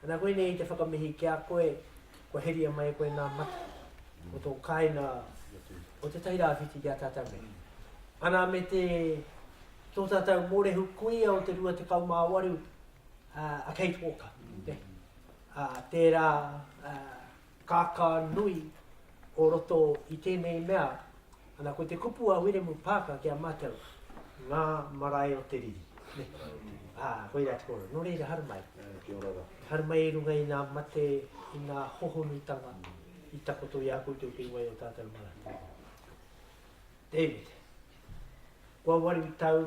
Ana koe nei te whakamihi ki a koe, ko heria mai koe nā mata. O tō kaina, o te tahi rāwhiti ki a tātou me. Ana me te tō tātou mōre hukuia o te rua te kaumāwaru a Kate Walker. Tērā kāka nui o roto i tēnei mea, ana ko te kupu a wire mu pāka ki a mātou, ngā marae o te riri. Koe rā te kōrero, nō reira haru mai. Haru mai e runga i ngā mate, i ngā hohonutanga, i takoto i a koe te ukiwai o tātou mara. David, kua wari tau,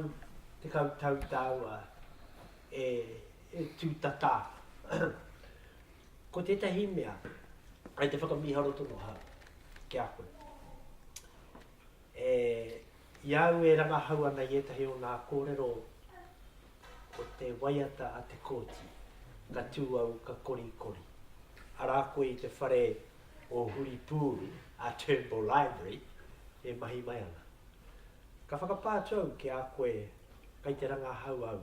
te kautau tāua e tūtata. Ko tētahi mea, ai te whakamiharo tono hau, ki a koe. Iau e rangahau ana i etahi o ngā kōrero o te waiata a te kōti, ka tūau ka kori. Ara koe i te whare o huri pūru a Turnbull Library, e mahi mai ana. Ka whakapātou ki a koe, kai te rangahau au,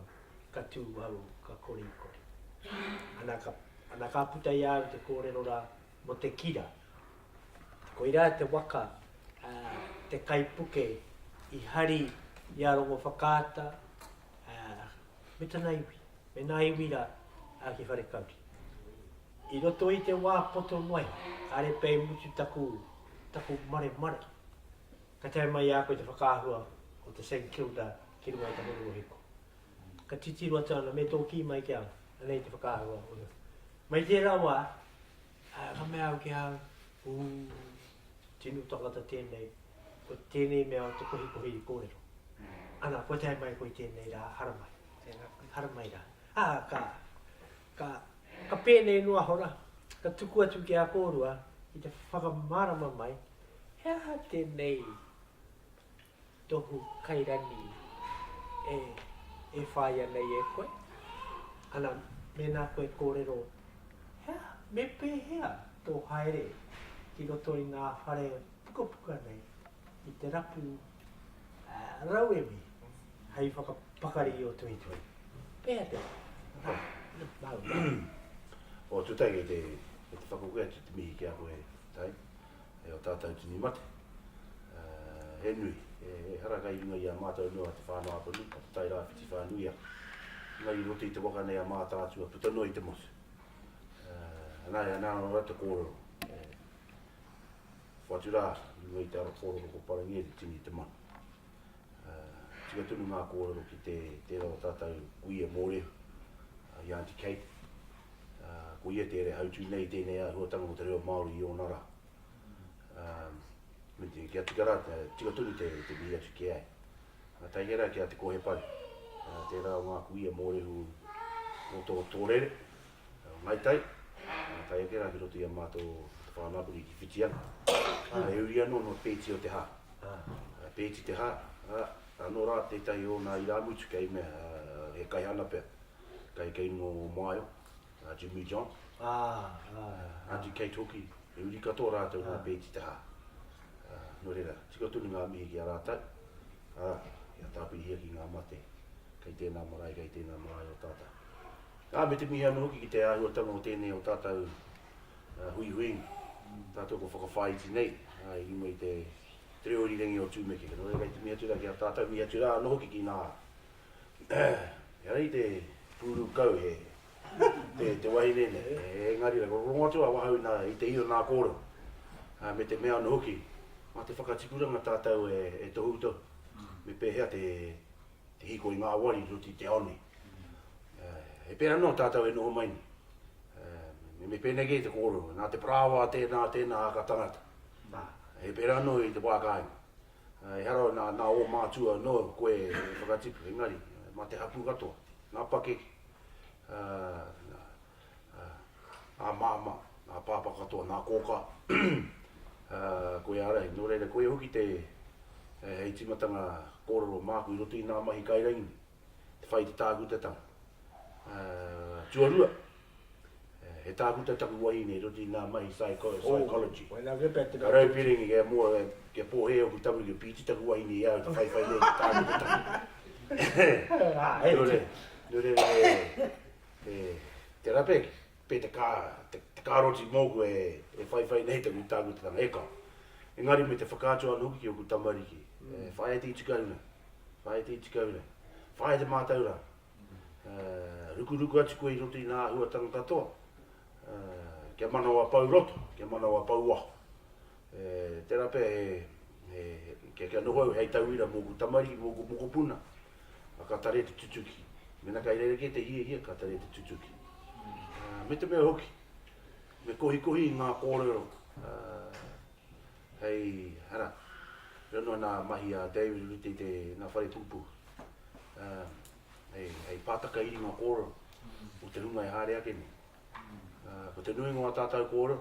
ka tūau ka kori. Ana ka puta i au te kōrero rā mo te kira. Ko ira te waka, te kaipuke i hari i arongo whakaata, me tana iwi, me nā iwi rā a ki whare kauri. I roto i te wā poto mai, are pei mutu taku mare. Ka tai mai a koe te whakaahua o te St Kilda ki runga i te horo heko. Ka titiru atu ana me tōki mai ki au, anei te whakaahua o te. Mai te rawa, ka mea au ki au, tinu tokata tēnei, ko tēnei mea o te kohi i kōrero. Ana, koe tai mai koe tēnei rā, haramai rā. Ka pēnei nua hora, ka tuku atu ki a kōrua, i te whakamarama mai, hea tēnei tohu kairani e whāia nei e koe. Ana, me nā koe kōrero, me pēhea tō haere ki roto i ngā whare puka nei i te rapu rauemi hei whakapakari o tui. Pēhea te. O tutai te whakokea te mihi ki a koe tai, e o tātou tini mate. He nui, e haraka i runga i a mātou noa te whānau apanu, a tutai rāwhiti whānuia. Ngai i roto i te waka nei a mātātua, puta noi te mosu. Nā rata kōrero. Whaturā, ngai te ara kōrero ko parangia te tini te manu. Tika tunu ngā kōrero ki te rao tātou kuia mōreo, i Auntie Kate. Kuia te ere hautu nei tēnei a huatanga o te reo Māori i o nara. Kia tika rā, tika tunu te mihi atu ki ai. Tai hera kia te kohe pare. Te rao ngā kuia mōreo o tō tōrere, ngai tai. Tai ake rā ki roto i a mātou whanapuri ki whitiana. E uri anō no pēti o te hā. Pēti te hā, anō rā tētahi o nā i rāmutu kei mea, he kai ana pia. Kei no Maio, Jimmy John. Auntie Kate hoki, e uri katoa rātou nā pēti te hā. No reira, tika tunu ngā mihi ki a rātou. Ia tāpui hia ki ngā mate. Kei tēnā marae, kei tēnā marae o tātou. Me te mihi anu hoki ki te āhuatanga o tēnei o tātou hui. Tātou ko whakawhaiti nei. I mai te treori rengi o tūmeke. No rei te mihi atura ki a tātou mihi atura anu hoki ki nā. Ia rei te pūru kau te wahi rene. Engari rako rongo atua wahau i te io nā kōrero. Me te mea anu hoki. Ma te whakatikuranga tātou e tohuto. Me pēhea te hiko i ngā wari ruti te aone. E pēra no tātou e noho maini. Me pēne kei te kōrero, nā te prāwa tēnā aka tangata. E pēra no i te wākainga. E haro nā o mātua no koe whakatipu, engari, mā te hapu katoa, nā pakeki. Nā māma, nā pāpa katoa, nā kōka. Koe arai, no reira koe hoki te hei timatanga kōrero māku i roto i nā mahi kairangi. Te whai te tākutatanga. Tuarua. He tākuta taku wahine roti nā mahi psychology. Ka rau piringi kia mua kia pōhea o ki tamu ki pīti taku wahine i au te whaiwhai nei ki tākuta taku. Nore, te rapeki. te kāroti mōku e whai nei te mutaku te tanga eka. Engari me te whakātua anu ki o ku tamariki. Whai te itikauna. Whai te itikauna. Whai te mātaura. Ruku atu koe i roto i nā hua tanga katoa. Kia mana wa pau roto, kia mana wa pau waho. Tērā pē kia nohau hei tauira mōku tamariki, mōku mokopuna. Ka tare te tutuki. Mena kai rere ke te hia ka tare te tutuki. Me te mea hoki. Me kohi ngā kōrero. Hei, hara. Reno nā mahi a David Ruti te nā whare pupu. Hei pātaka iri ngā kōrero. O te runga e hare ake ni. Ko te nui ngā tātou kōrero.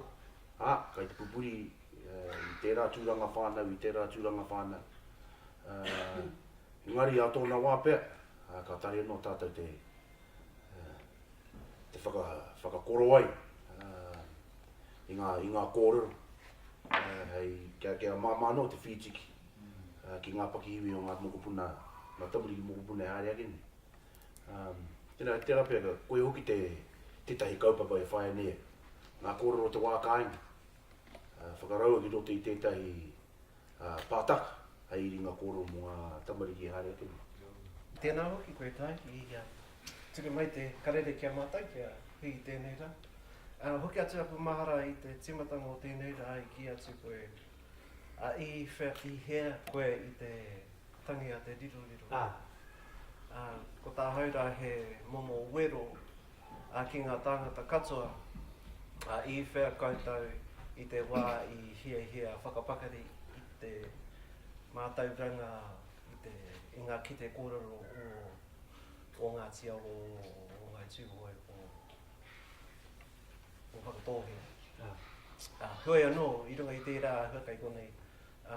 Kai te pupuri i tērā tūranga whānau, i tērā tūranga whānau. Ngari a tōna wā pēr. Ka tare anō tātou te whakakoro ai i ngā kōrero. Hei kia māmano te whitiki ki ngā pakihiwi o ngā mokopuna, ngā tamariki mokopuna e hare ake ni. Tērā pēr koe hoki te tahi kaupapa e whaia nea. Ngā kōrero te wā kāinga. Whakaraua ki roto i tētahi pātaka hei iri ngā kōrero mo ngā tamariki e hare ake ni. Tēnā hoki koe tai i turi mai te karere kia mātai kia hui i tēnei rā. Hoki atu apu mahara i te timatanga o tēnei rā i ki atu koe i whaki hea koe i te tangi a te riro. Ko tā haura he momo wero ki ngā tāngata katoa i whea kautau i te wā i hia whakapakari i te mātauranga i ngā kite kōrero o ngā tia o ngā tūhoi o whakatōhia. Hoi anō, i runga i tērā huakai konei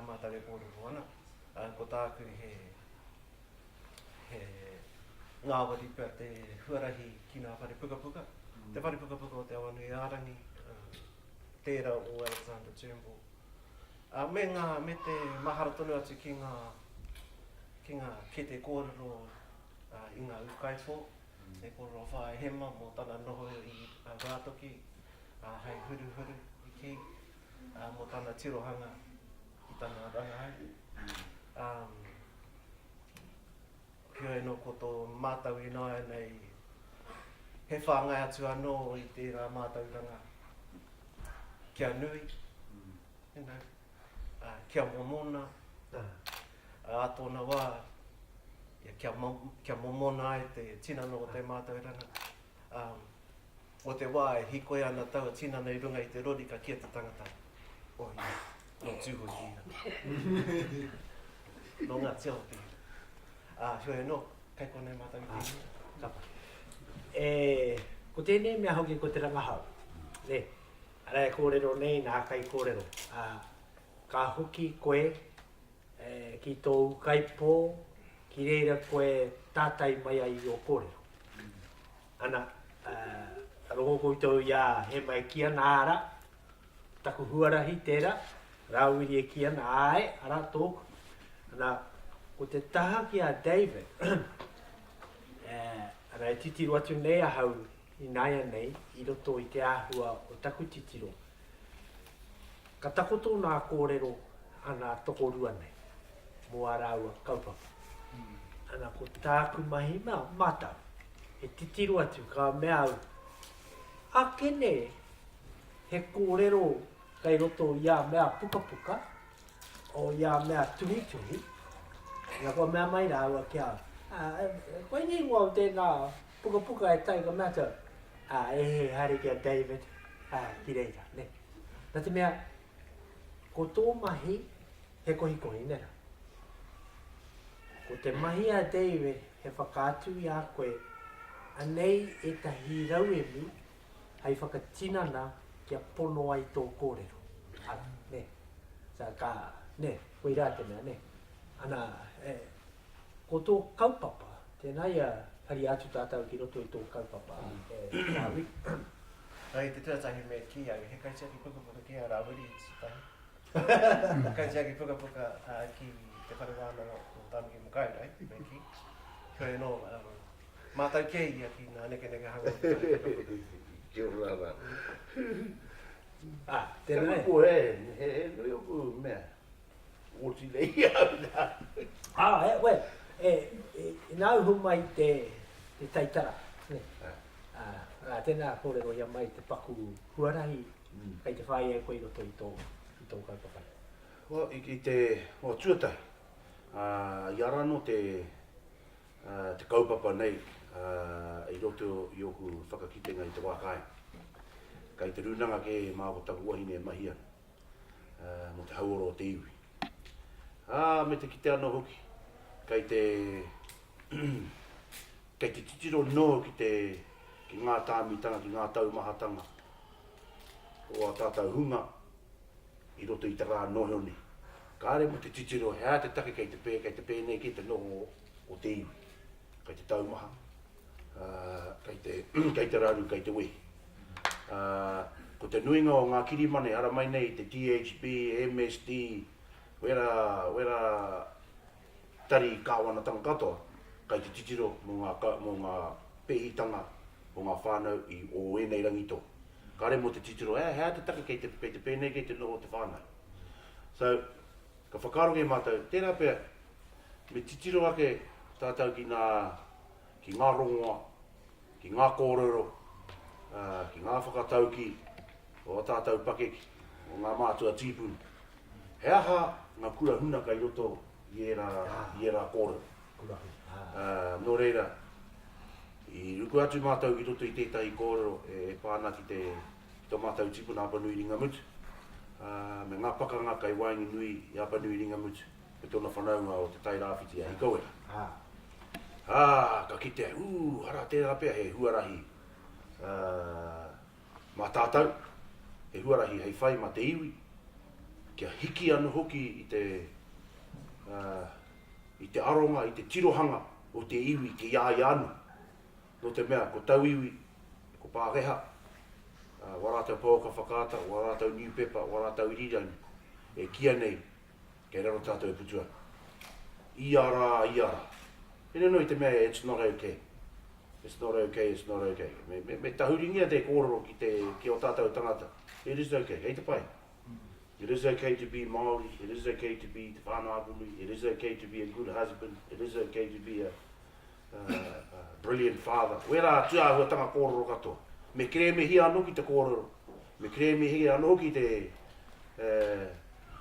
mātau e kōrero ana. Ko tāku he ngāwari pia te huarahi ki ngā whare pukapuka. Te whare pukapuka o te awanui ārangi, tērā o Alexander Turnbull. Me te mahara tonu atu ki ngā kete kōrero i ngā ukaifo, te kōrero whae hema mō tāna noho i rātoki, hei huru i ki, mō tāna tirohanga i tāna rangahau. Kia e no koto mātau i nāia nei, he whāngai atu anō i tērā mātauranga. Kia nui, kia momona, tōna wā, kia momona ai te tinana o te mātauranga. O te wā e hikoe ana tau tinana i runga i te rorika kia te tangata. No tūhoki ia. No ngā te aopi. Hoi no, kai konei mātauranga. Ko tēnei mea hoki ko te rangahau. Arai kōrero nei nā kai kōrero. Ka hoki koe ki tō kaipo, ki reira koe tātai mai ai o kōrero. Ana, rongo koutou ia Hema e kia nā ara, taku huarahi tērā, Rawiri e kia nā ae, ara tōku. Ana, ko te taha ki a David, ana e titiro atu nei a hau i naia nei, i roto i te āhua o taku titiro. Ka takoto nā kōrero ana tokorua nei, mo a rāua kaupapa. Ana ko tāku mahi mātau, e titiro atu ka mea au. Akene, he kōrero kai roto i a mea pukapuka, o i a mea tuhi. Nga ko mea mai rāua kia. Koe nei ngō tēnā pukapuka e tai ka mea tau. He hare kia David, ki reira, ne. Nā te mea, ko tō mahi, he kohi nera. Ko te mahi a David, he whakaatu i a koe, anei e tahi rauemi, hei whakatinana kia pono ai tō kōrero. Ana, ne. Sa ka, ne, koe rā te mea, ne. Ana, ko tō kaupapa, tēnā ia hari atu tātou ki roto i tō kaupapa. Ai, te tuatahi me ki ai, he kaitiaki pukapuka ki a Rawiri Waititi. Kaitiaki pukapuka ki te whanawāna o tāmiki mukai, rai, me ki. Koe no, mātau kei ia ki nā neke hanga. Kia ora rā. tēnei. Ko nui oku mea. Oti lei au. Wē, nāu hu mai te taitara. Tēnā kōrero ia mai te paku huarahi, kai te whae koe i roto i tō kaupapa. I te tuatai, i arano te kaupapa nei, i roto i oku whakakitenga i te wākai. Kai te runanga ke māko taku wahine mahia, mo te hauoro o te iwi. Me te kite anō hoki, kai te titiro no ki ngā tāmitanga, ki ngā taumahatanga o a tātou hunga i roto i te rā nohoni. Kāre mo te titiro, hea te take kei te pēnei ki te noho o te iwi, kai te taumaha, kai te raru, kai te wehi. Ko te nuinga o ngā kirimane, ara mai nei, te THB, MSD, wera tari kāwana tanga katoa, kai te titiro mo ngā pehitanga o ngā whānau o enei rangito. Kāre mo te titiro, hea te take kei te pēnei kei te noho te whānau. So, ka whakaro ke mātou, tērā pēr, me titiro ake tātou ki ngā rongoa, ki ngā kōrero, ki ngā whakatauki, o tātou pakeki, o ngā mātua tīpuni. Hea ngā kura huna kai roto i era kōrero. Nō reira, i ruku atu mātou ki roto i tētahi kōrero pāna ki tō mātou tipuna Apanui Ringamutu. Me ngā pakanga kai waingi nui i Apanui Ringamutu, me tōna whanaunga o te tairāwhiti a hikauera. Ka kite, hara tērā pēr he huarahi mā tātou, he huarahi hei whai mā te iwi, kia hiki anu hoki i te aronga, i te tirohanga o te iwi ke iai anu. No te mea, ko tau iwi, ko pāreha, warātau pōka whakaata, warātau new pepper, warātau irirani, kia nei, kei raro tātou e putua. Iara. Hene no i te mea, it's not okay. It's not okay. Me tahuringia te kōrero ki o tātou tangata. It is okay, hei te pai. It is okay to be Māori, it is okay to be te whānau Apanui, it is okay to be a good husband, it is okay to be a brilliant father. Wera tuahua tanga kōrero katoa. Me kere me hi anō ki te kōrero. Me kere me hi anō ki te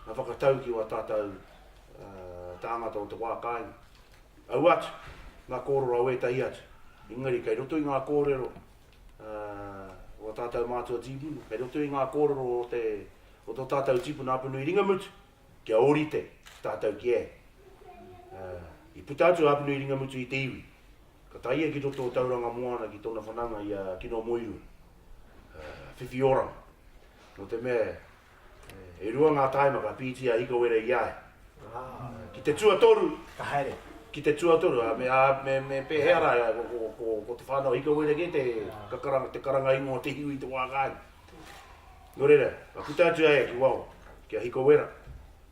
whakatau ki o tātou tāngata o te wākai. Au atu, ngā kōrero au e tahi atu. Ingari, kei roto i ngā kōrero o tātou mātua tīpuna. Kei roto i ngā kōrero o tō tātou tīpuna Apanui Ringamutu. Kia orite tātou ki e. I putatu Apanui Ringamutu i te iwi. Ka taia ki roto o tauranga moana ki tōna whananga i Kino Moiru. Whiwhi orang. No te mea, e rua ngā taima ka pītia hikauera i ai. Ki te tuatoru. Ka haere. Ki te tuatoru, me pēhera ko te whanau hikauera ke te karanga ingo te hiwi te wākai. No reira, ka putatu ai ki wau, kia hikauera.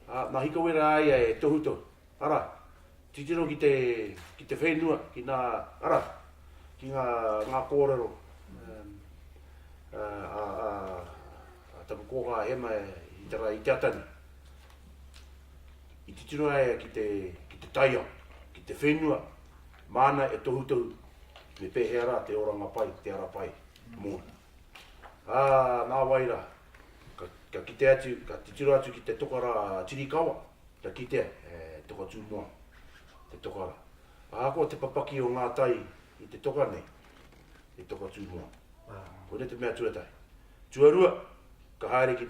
Nā hikauera ai e tohuto. Ara, titiro ki te whenua, ki ngā kōrero. Tapu kōha hema i te atani. I titiro ai ki te taia, ki te whenua, mana e tohutou, me pēhera te oranga pai, te ara pai, mōna. Nā waira, ka kite atu, ka titiro atu ki te tokara tirikawa, ka kite, toka tūmoa, te tokara. Ko te papaki o ngā tai i te toka nei, te toka tūmoa. Ko ne te mea tuatai. Tuarua, ka haere ki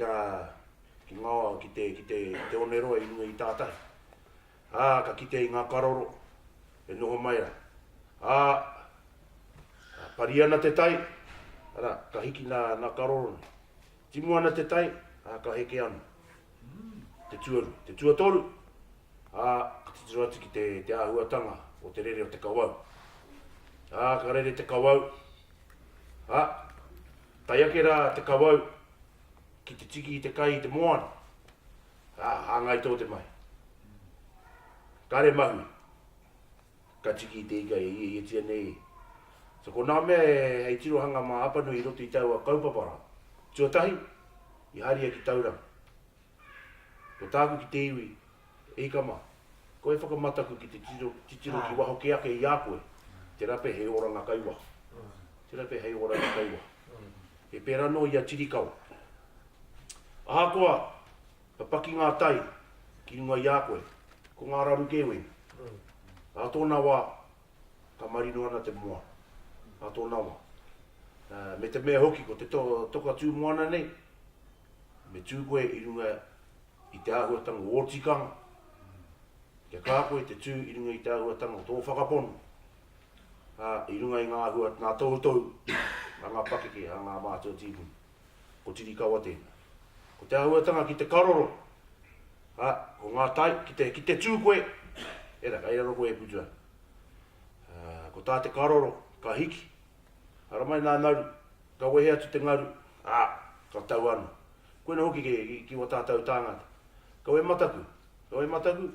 te oneroa i nui i tātai. Ka kite i ngā karoro, e noho maira. Pari ana te tai, ka hiki nā karoro. Timu ana te tai, ka heke anu. Te tuaru, te tuatoru, ka titiro atu ki te āhuatanga o te rere o te kawau. Ka rere te kawau. Tai ake rā te kawau ki te tiki i te kai i te moana. Hāngai tō te mai. Kare mahu. Ka tiki i te ika i tia nei. So ko nā mea hei tirohanga mā Apanui i roto i taua kaupapara. Tuatahi, I haria ki tauranga. Ko tāku ki te iwi, e kama. Ko e whakamataku ki te titiro ki waho ke ake I a koe. Te rape hei oranga kaiwa. Te rape hei oranga kaiwa. E pēra no I a tirikau. Aha koa, papaki ngā tai, ki runga I a koe, ko ngā raru kewe. A tōna wā, ka marino ana te mua. A tōna wā. Me te mea hoki, ko te toka tū moana nei, me tū koe I runga I te āhuatanga o tikanga. Kia kā koe te tū I runga I te āhuatanga o tō whakaponu. I runga I ngā tautou, a ngā pakeke, a ngā mātua tīpuni. Ko tiri kaua tēnā. Ko te āhuatanga ki te karoro. Ko ngā tai, ki te tū koe. Era, ka ira koe e putua. Ko tā te karoro, ka hiki. Ara mai nā naru, ka wehe atu te ngaru. Ka tau anu. Koe na hoki ki wa tātou tāngata. Ka we mataku,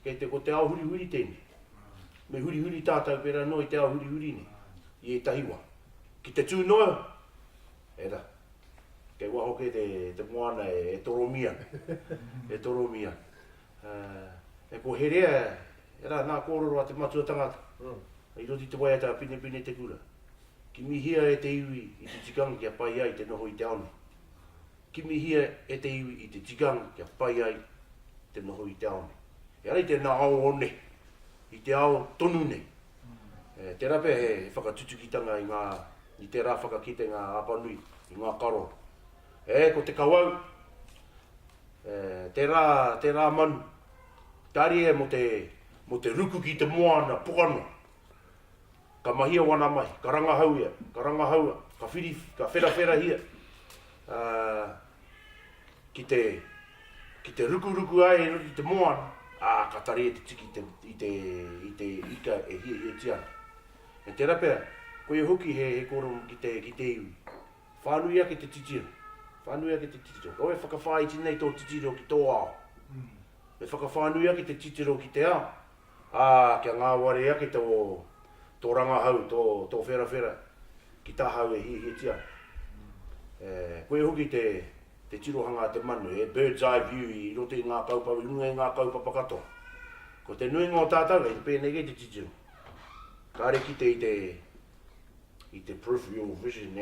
kei te ko te ao huri tēnei. Me huri tātou pera no I te ao huri ne. I e tahiwa. Ki te tū noa. Era. Kei waho ke te moana e toromia. E toromia. E ko herea, era nā kōrero a te matua tangata. I roti te waiata pine te kura. Ki mihia e te iwi I te tikanga kia pai ai te noho I te aone. Ki mihia e te iwi I te tikanga kia pai ai te noho I te aone. E ara I te nā ao one, I te ao tonu ne. Te rape he whakatutukitanga I te rā whakakite ngā apanui, I ngā karo. Ko te kawau, te rā manu, tari e mo te ruku ki te moana, pukano. Ka mahia wana mai, ka rangahau ia, ka whera hia. Ki te ruku ai I te moana, ka tari e te tiki I te ika e hia tiana. E te rapea, koe hoki he koro ki te iwi. Whānui ake te titiro. Koe whakawhāiti nei tō titiro ki tō ao. E whakawhānui ake te titiro ki te ao. Kia ngā ware ake tō rangahau, tō whera, ki tahau e hia tiana. Koe hoki te tirohanga te manu, bird's eye view I roto I ngā kaupapa, nunga I ngā kaupapa katoa. Ko te nui ngō tātau, I te pēnei kei te titiro. Kāre ki I te peripheral vision,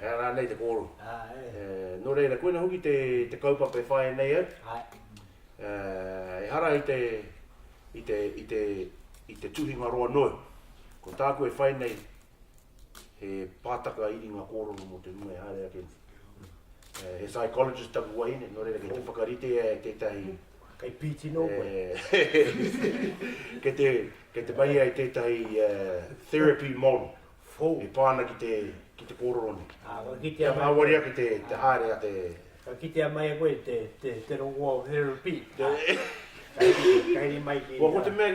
rānei te kōro. Nō reira, koe na hoki te kaupapa e whae nei au. E hara I te tuhinga roa noe. Ko tāku e whae nei, he pātaka iri ngā kōrero mo te nunga e haere ake. He psychologist taku waine, nō reira, kei te whakarite e tētahi. Kai piti no koe. Kei te mai ai tētahi therapy model. E pāna ki te kōrero ne. Kia ngā wari ake te haere a te... Ka kitea mai koe te rongoa o therapy. Kairi mai ki... Ko te mea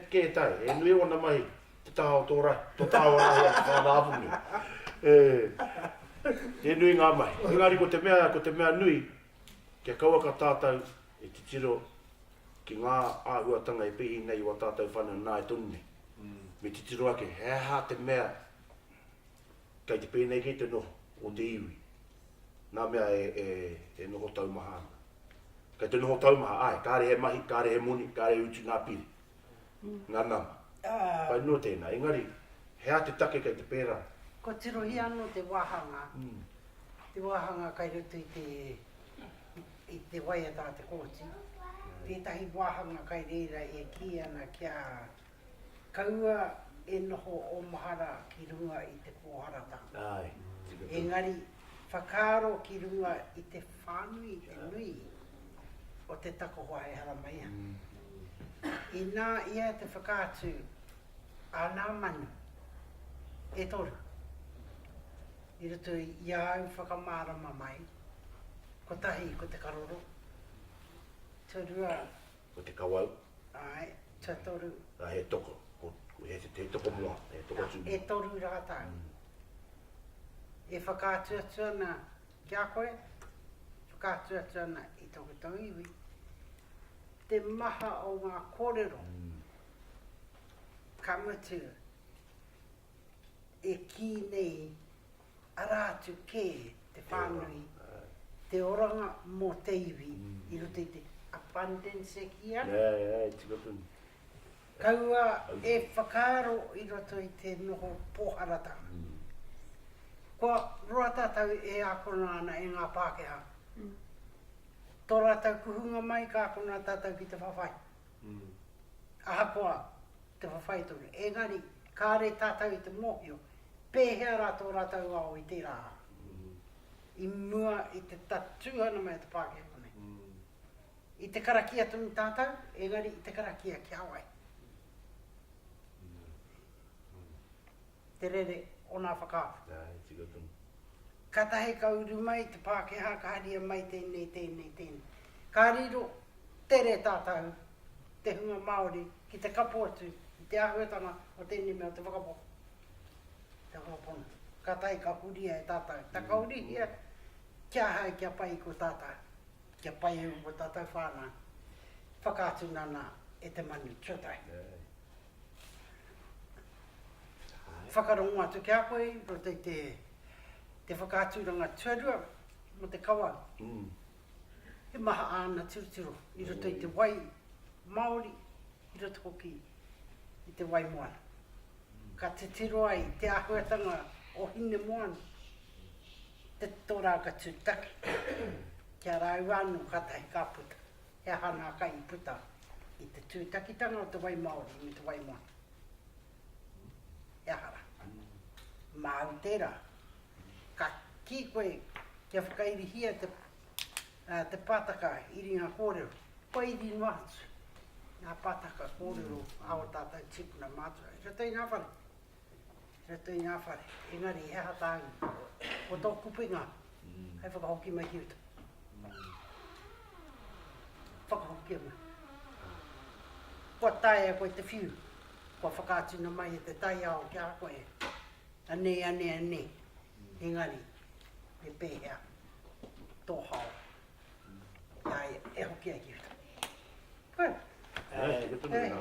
ke tai, e nui ona mai te taha o tō rai. Tō taha o rai a te whānāpungi. E nui ngā mai. Engari ko te mea nui, kia kaua ka tātou e te tiro ki ngā āhuatanga e pihi nei wa tātou whanau nā e tonu nei. Me te tiro ake, hea te mea kai te pēnei kei te noho o te iwi. Nā mea e noho taumaha. Kai te noho taumaha, kāre he mahi, kāre he moni, kāre utu ngā piri. Ngā nama. Pai no tēnā, engari, hea te take kai te pēra. Ko tirohi anō te wāhanga. Te wāhanga kai rutu I te waiata te kōti. Tētahi wāhanga kai reira e ki ana kia kaua e noho o mahara ki runga I te kōharatanga. Engari, whakaaro ki runga I te whānui, te nui, o te takohoa e hara maia. I nā ia te whakaatu, a nā manu, e toru. I rutu I au whakamārama mai, kotahi ko te karoro. Turua. Ko te kawau. Ai, tatoru. He toko. He toko mua. He toko tū. E toru rātau. E whakātuatuana kia koe. Whakātuatuana I toko tau iwi. Te maha o ngā kōrero. Ka mutu. E ki nei arātu kē te whānui, te oranga mō te iwi, i roto i te abundance e ki ana. tika tunu. Kaua e whakaaro i roto i te noho pōharata. Kua roa tātou e ākona ana e ngā Pākehā. Tō rātou kuhunga mai ka ākona tātou ki te whawhai. Ahakoa te whawhai tonu. Engari, kāre tātou i te mōhio, pēhea rā tō rātou au i te rā. I mua i te tatuana mai te Pākehā konei. I te karakia tonu tātou, engari i te karakia ki awai. Te rere o nā whakaafu. Tika tunu. Katahe kauru mai te Pākehā, ka haria mai tēnei. Ka riro tere tātou, te hunga Māori, ki te kapo atu, i te ahuatanga o tēnei mea te whakapo. Te whakapona. Katahe ka huria e tātou. Ta ka huria, kia hai kia pai ko tātou. Kia pai e ko tātou whānau. Whakātunana e te manu chotai. Whakarongo atu ki a koe, roto i te whakāturanga tuarua, mo te kawa. He maha āna turuturu, i roto i te wai Māori, i roto hoki i te wai moana. Ka te tiro ai, te ahuatanga o hine moana, te tōrā ka tūtaki. Kia rāua anu katahi ka puta, he hana ka i puta i te tūtakitanga o te wai Māori, me te wai moana. Ehara. Māu tērā, ka ki koe kia whakairihia te pātaka i ringa kōrero. Koe i ringa atu. Nā pātaka kōrero awa tātou tipuna mātua. Rato i ngā whare. Rato i ngā whare. Engari, he hatāngi. O tō kupinga, hei whakahoki mai hiuta. Whakahoki mai. Kua tae a koe te whiu. Kua whakātuna mai e te tai ao ki a koe. Ane. Engari, me pēhea. Tō hao. Ia e hoki a hiuta. Koe. Tika tunu nā